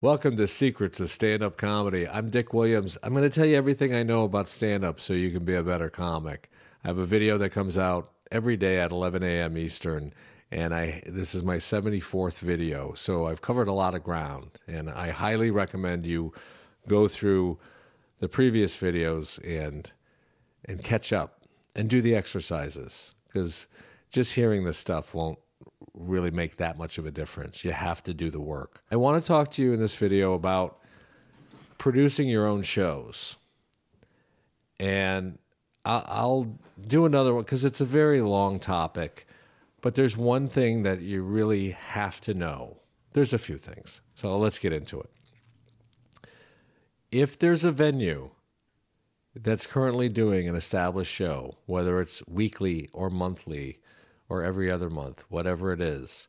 Welcome to Secrets of Stand-Up Comedy. I'm Dick Williams. I'm going to tell you everything I know about stand-up so you can be a better comic. I have a video that comes out every day at 11 a.m. Eastern, and this is my 74th video, so I've covered a lot of ground, and I highly recommend you go through the previous videos and catch up and do the exercises, because just hearing this stuff won't really make that much of a difference. You have to do the work. I want to talk to you in this video about producing your own shows. And I'll do another one because it's a very long topic, but there's one thing that you really have to know. There's a few things, so let's get into it. If there's a venue that's currently doing an established show, whether it's weekly or monthly or every other month, whatever it is,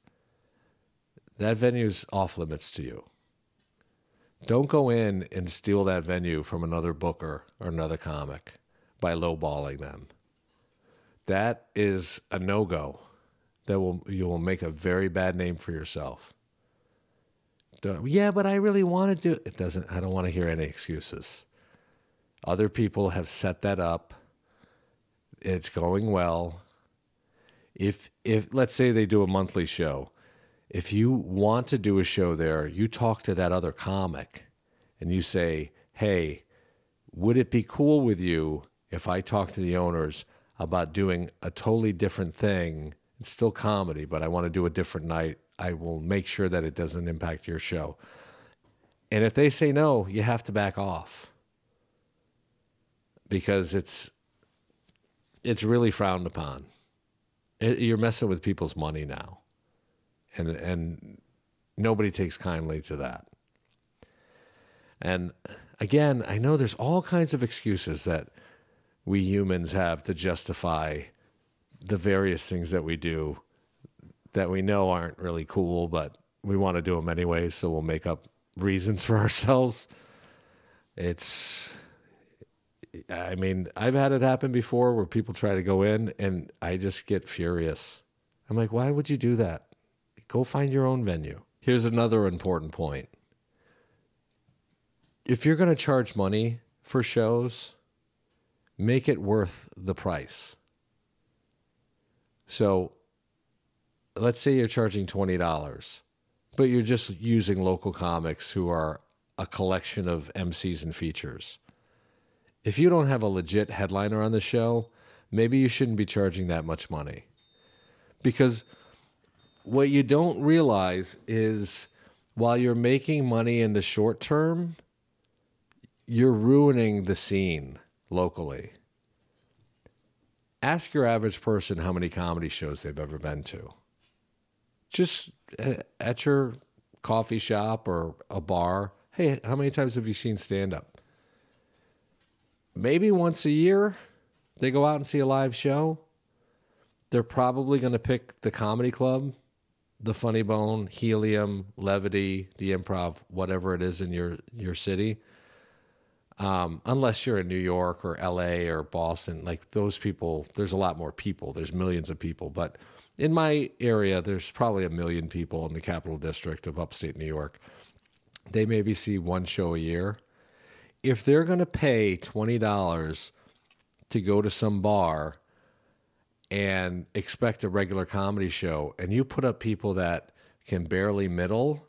that venue's off limits to you. Don't go in and steal that venue from another booker or another comic by lowballing them. That is a no-go. You will make a very bad name for yourself. Yeah, but I really want to do it. I don't want to hear any excuses. Other people have set that up. It's going well. If let's say they do a monthly show, if you want to do a show there, you talk to that other comic and you say, hey, would it be cool with you if I talk to the owners about doing a totally different thing? It's still comedy, but I want to do a different night. I will make sure that it doesn't impact your show. And if they say no, you have to back off, because it's really frowned upon. You're messing with people's money now, and nobody takes kindly to that. And again, I know there's all kinds of excuses that we humans have to justify the various things that we do that we know aren't really cool, but we want to do them anyway, so we'll make up reasons for ourselves. I mean, I've had it happen before where people try to go in and I just get furious. I'm like, why would you do that? Go find your own venue. Here's another important point. If you're going to charge money for shows, make it worth the price. So let's say you're charging $20, but you're just using local comics who are a collection of MCs and features. If you don't have a legit headliner on the show, maybe you shouldn't be charging that much money. Because what you don't realize is, while you're making money in the short term, you're ruining the scene locally. Ask your average person how many comedy shows they've ever been to. Just at your coffee shop or a bar. Hey, how many times have you seen stand-up? Maybe once a year, they go out and see a live show. They're probably going to pick the Comedy Club, the Funny Bone, Helium, Levity, the Improv, whatever it is in your city. Unless you're in New York or LA or Boston, like those people, there's a lot more people. There's millions of people. But in my area, there's probably 1 million people in the Capital District of upstate New York. They maybe see one show a year. If they're going to pay $20 to go to some bar and expect a regular comedy show, and you put up people that can barely middle,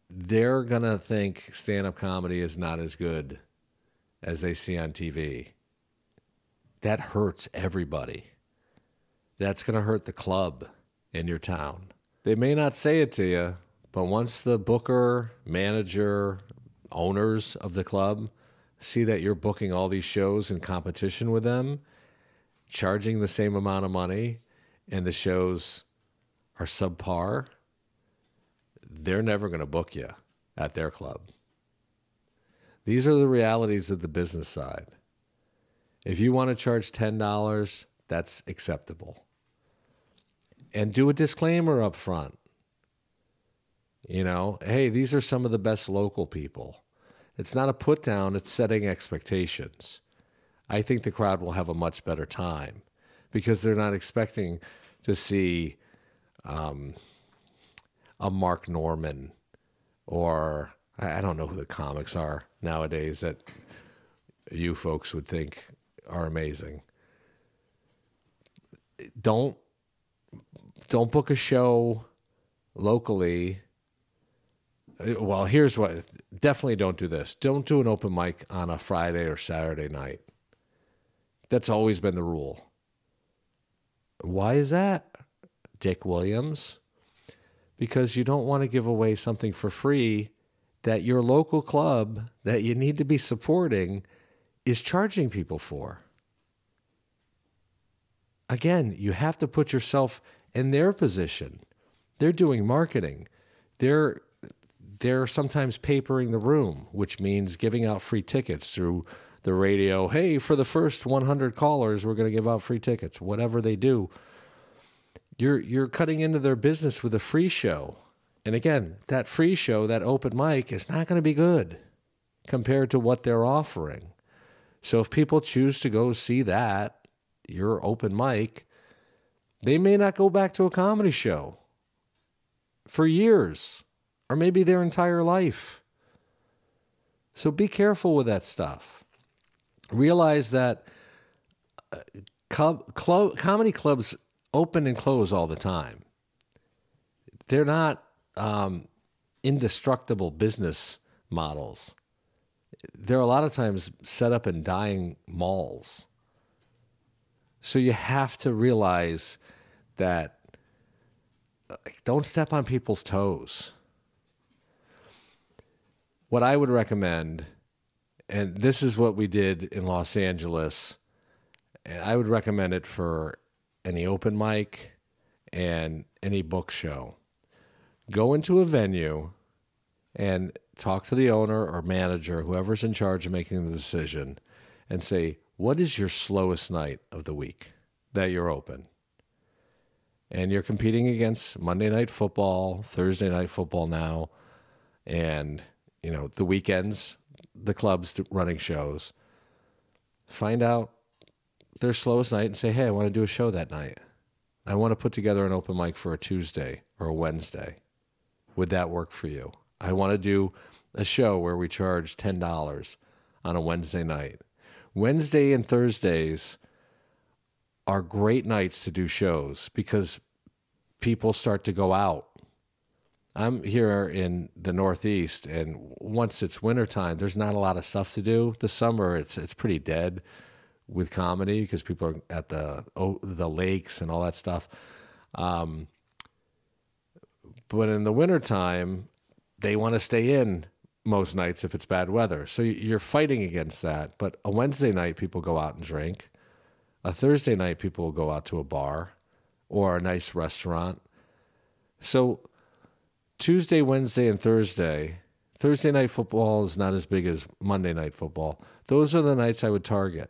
they're going to think stand-up comedy is not as good as they see on TV. That hurts everybody. That's going to hurt the club in your town. They may not say it to you, but once the booker, manager, owners of the club see that you're booking all these shows in competition with them, charging the same amount of money, and the shows are subpar, they're never going to book you at their club. These are the realities of the business side. If you want to charge $10, that's acceptable. And do a disclaimer up front. You know, hey, these are some of the best local people. It's not a put down, it's setting expectations. I think the crowd will have a much better time because they're not expecting to see a Mark Norman or I don't know who the comics are nowadays that you folks would think are amazing. Don't book a show locally. Well, here's what, definitely don't do this. Don't do an open mic on a Friday or Saturday night. That's always been the rule. Why is that, Dick Williams? Because you don't want to give away something for free that your local club that you need to be supporting is charging people for. Again, you have to put yourself in their position. They're doing marketing. They're sometimes papering the room, which means giving out free tickets through the radio. Hey, for the first 100 callers, we're going to give out free tickets. Whatever they do, you're cutting into their business with a free show. And again, that free show, that open mic, is not going to be good compared to what they're offering. So if people choose to go see that, your open mic, they may not go back to a comedy show for years, or maybe their entire life. So be careful with that stuff. Realize that comedy clubs open and close all the time. They're not indestructible business models. They're a lot of times set up in dying malls. So you have to realize that don't step on people's toes. What I would recommend, and this is what we did in Los Angeles, and I would recommend it for any open mic and any book show. Go into a venue and talk to the owner or manager, whoever's in charge of making the decision, and say, what is your slowest night of the week that you're open? And you're competing against Monday Night Football, Thursday Night Football now, and the weekends, the clubs running shows. Find out their slowest night and say, hey, I want to do a show that night. I want to put together an open mic for a Tuesday or a Wednesday. Would that work for you? I want to do a show where we charge $10 on a Wednesday night. Wednesday and Thursdays are great nights to do shows because people start to go out. I'm here in the Northeast, and once it's wintertime, there's not a lot of stuff to do. The summer, it's pretty dead with comedy because people are at the lakes and all that stuff. But in the wintertime, they want to stay in most nights if it's bad weather. So you're fighting against that. But a Wednesday night, people go out and drink. A Thursday night, people will go out to a bar or a nice restaurant. So Tuesday, Wednesday, and Thursday Night Football is not as big as Monday Night Football. Those are the nights I would target.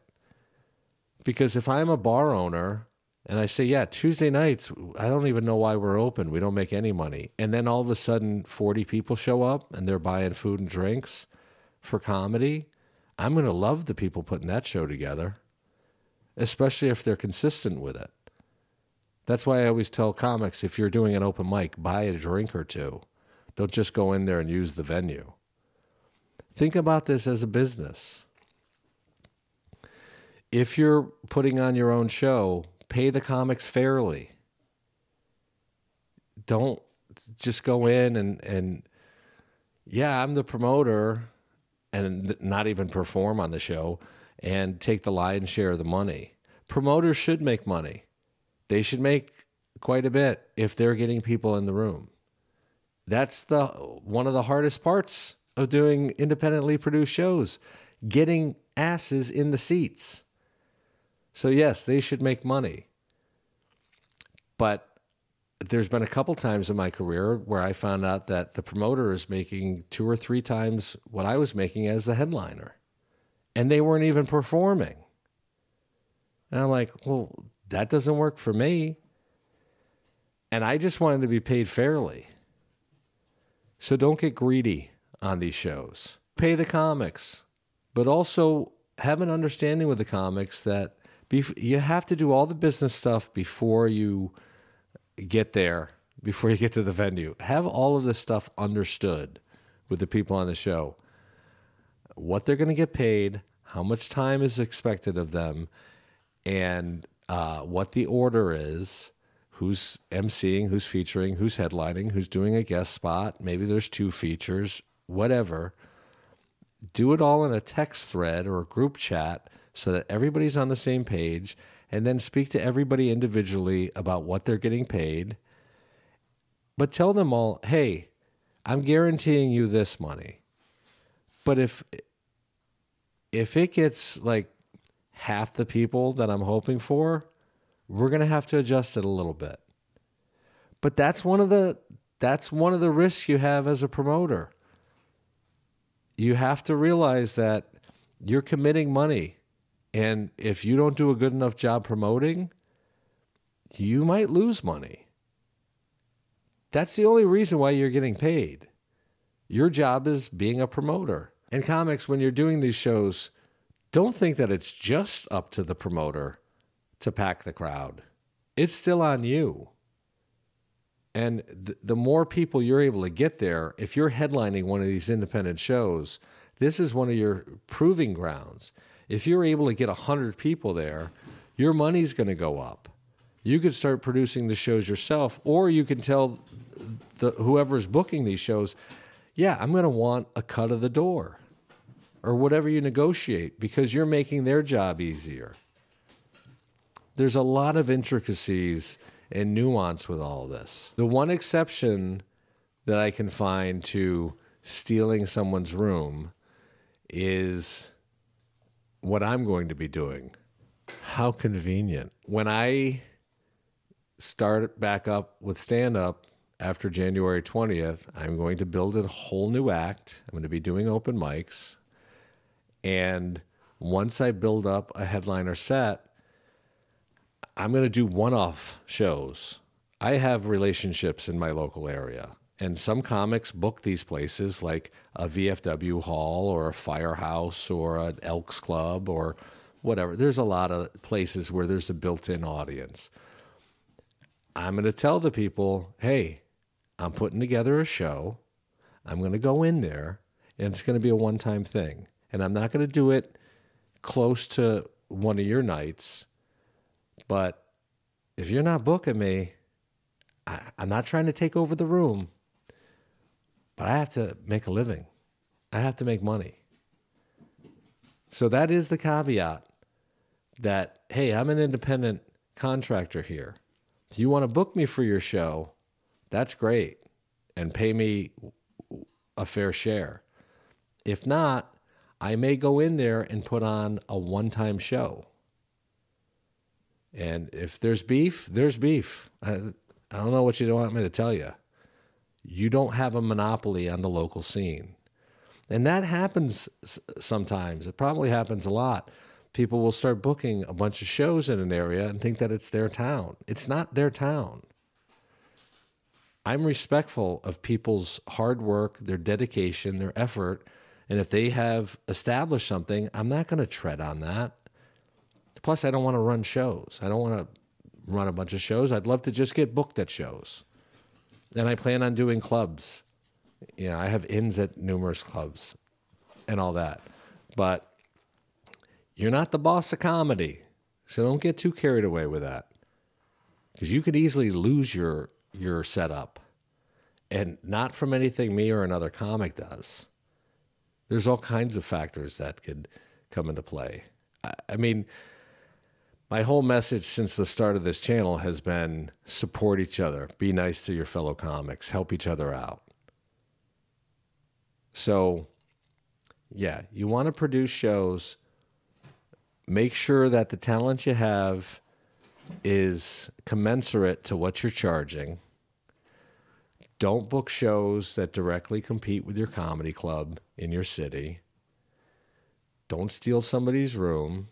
Because if I'm a bar owner and I say, yeah, Tuesday nights, I don't even know why we're open. We don't make any money. And then all of a sudden 40 people show up and they're buying food and drinks for comedy. I'm going to love the people putting that show together, especially if they're consistent with it. That's why I always tell comics, if you're doing an open mic, buy a drink or two. Don't just go in there and use the venue. Think about this as a business. If you're putting on your own show, pay the comics fairly. Don't just go in and yeah, I'm the promoter, and not even perform on the show and take the lion's share of the money. Promoters should make money. They should make quite a bit if they're getting people in the room. That's one of the hardest parts of doing independently produced shows, getting asses in the seats. So yes, they should make money. But there's been a couple times in my career where I found out that the promoter is making 2 or 3 times what I was making as the headliner. And they weren't even performing. And I'm like, well, that doesn't work for me. And I just wanted to be paid fairly. So don't get greedy on these shows. Pay the comics, but also have an understanding with the comics that you have to do all the business stuff before you get there, before you get to the venue. Have all of this stuff understood with the people on the show, what they're going to get paid, how much time is expected of them, and what the order is, who's emceeing, who's featuring, who's headlining, who's doing a guest spot. Maybe there's 2 features, whatever. Do it all in a text thread or a group chat so that everybody's on the same page, and then speak to everybody individually about what they're getting paid. But tell them all, hey, I'm guaranteeing you this money. But if it gets like half the people that I'm hoping for, we're going to have to adjust it a little bit. But that's one of the risks you have as a promoter. You have to realize that you're committing money. And if you don't do a good enough job promoting, you might lose money. That's the only reason why you're getting paid. Your job is being a promoter. And comics, when you're doing these shows, don't think that it's just up to the promoter to pack the crowd. It's still on you. And the more people you're able to get there, if you're headlining one of these independent shows, this is one of your proving grounds. If you're able to get 100 people there, your money's going to go up. You could start producing the shows yourself, or you can tell whoever's booking these shows, yeah, I'm going to want a cut of the door, or whatever you negotiate, because you're making their job easier. There's a lot of intricacies and nuance with all of this. The one exception that I can find to stealing someone's room is what I'm going to be doing. How convenient. When I start back up with stand-up after January 20th, I'm going to build a whole new act. I'm going to be doing open mics. And once I build up a headliner set, I'm going to do one-off shows. I have relationships in my local area, and some comics book these places like a VFW hall or a firehouse or an Elks Club or whatever. There's a lot of places where there's a built-in audience. I'm going to tell the people, hey, I'm putting together a show. I'm going to go in there, and it's going to be a one-time thing. And I'm not going to do it close to one of your nights. But if you're not booking me, I'm not trying to take over the room, but I have to make a living. I have to make money. So that is the caveat that, hey, I'm an independent contractor here. If you want to book me for your show, that's great, and pay me a fair share. If not, I may go in there and put on a one-time show. And if there's beef, there's beef. I don't know what you want me to tell you. You don't have a monopoly on the local scene. And that happens sometimes. It probably happens a lot. People will start booking a bunch of shows in an area and think that it's their town. It's not their town. I'm respectful of people's hard work, their dedication, their effort. And if they have established something, I'm not going to tread on that. Plus, I don't want to run shows. I don't want to run a bunch of shows. I'd love to just get booked at shows. And I plan on doing clubs. You know, I have ins at numerous clubs and all that. But you're not the boss of comedy. So don't get too carried away with that. Because you could easily lose your setup. And not from anything me or another comic does. There's all kinds of factors that could come into play. I mean, my whole message since the start of this channel has been support each other, be nice to your fellow comics, help each other out. So, yeah, you want to produce shows, make sure that the talent you have is commensurate to what you're charging. Don't book shows that directly compete with your comedy club in your city. Don't steal somebody's room.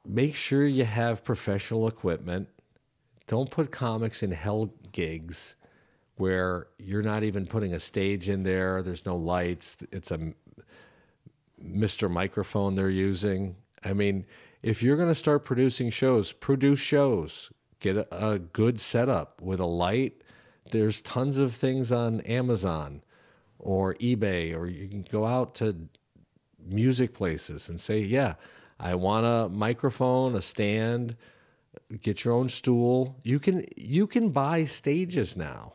Make sure you have professional equipment. Don't put comics in hell gigs where you're not even putting a stage in there. There's no lights. It's a Mr. Microphone they're using. I mean, if you're going to start producing shows, produce shows. Get a good setup with a light There's tons of things on Amazon or eBay, or you can go out to music places and say, yeah, I want a microphone, a stand, get your own stool. You can buy stages now.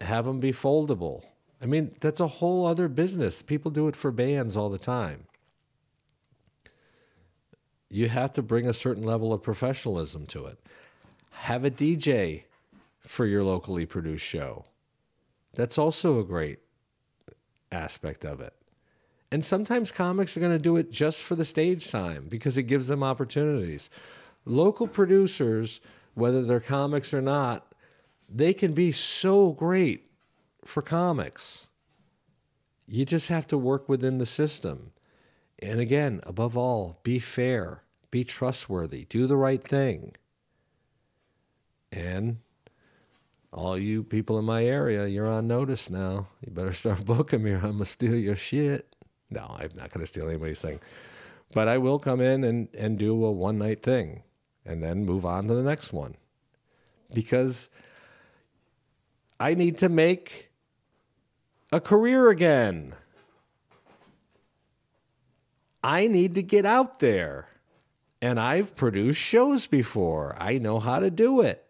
Have them be foldable. I mean, that's a whole other business. People do it for bands all the time. You have to bring a certain level of professionalism to it. Have a DJ for your locally produced show. That's also a great aspect of it. And sometimes comics are going to do it just for the stage time because it gives them opportunities. Local producers, whether they're comics or not, they can be so great for comics. You just have to work within the system. And again, above all, be fair, be trustworthy, do the right thing. And all you people in my area, you're on notice now. You better start booking me or I'm going to steal your shit. No, I'm not going to steal anybody's thing. But I will come in and do a one-night thing and then move on to the next one. Because I need to make a career again. I need to get out there. And I've produced shows before. I know how to do it.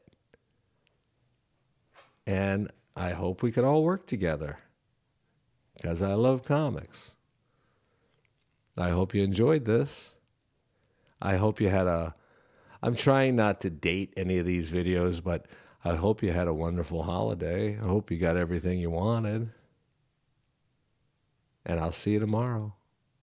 And I hope we can all work together because I love comics. I hope you enjoyed this. I hope you had I'm trying not to date any of these videos, but I hope you had a wonderful holiday. I hope you got everything you wanted. And I'll see you tomorrow.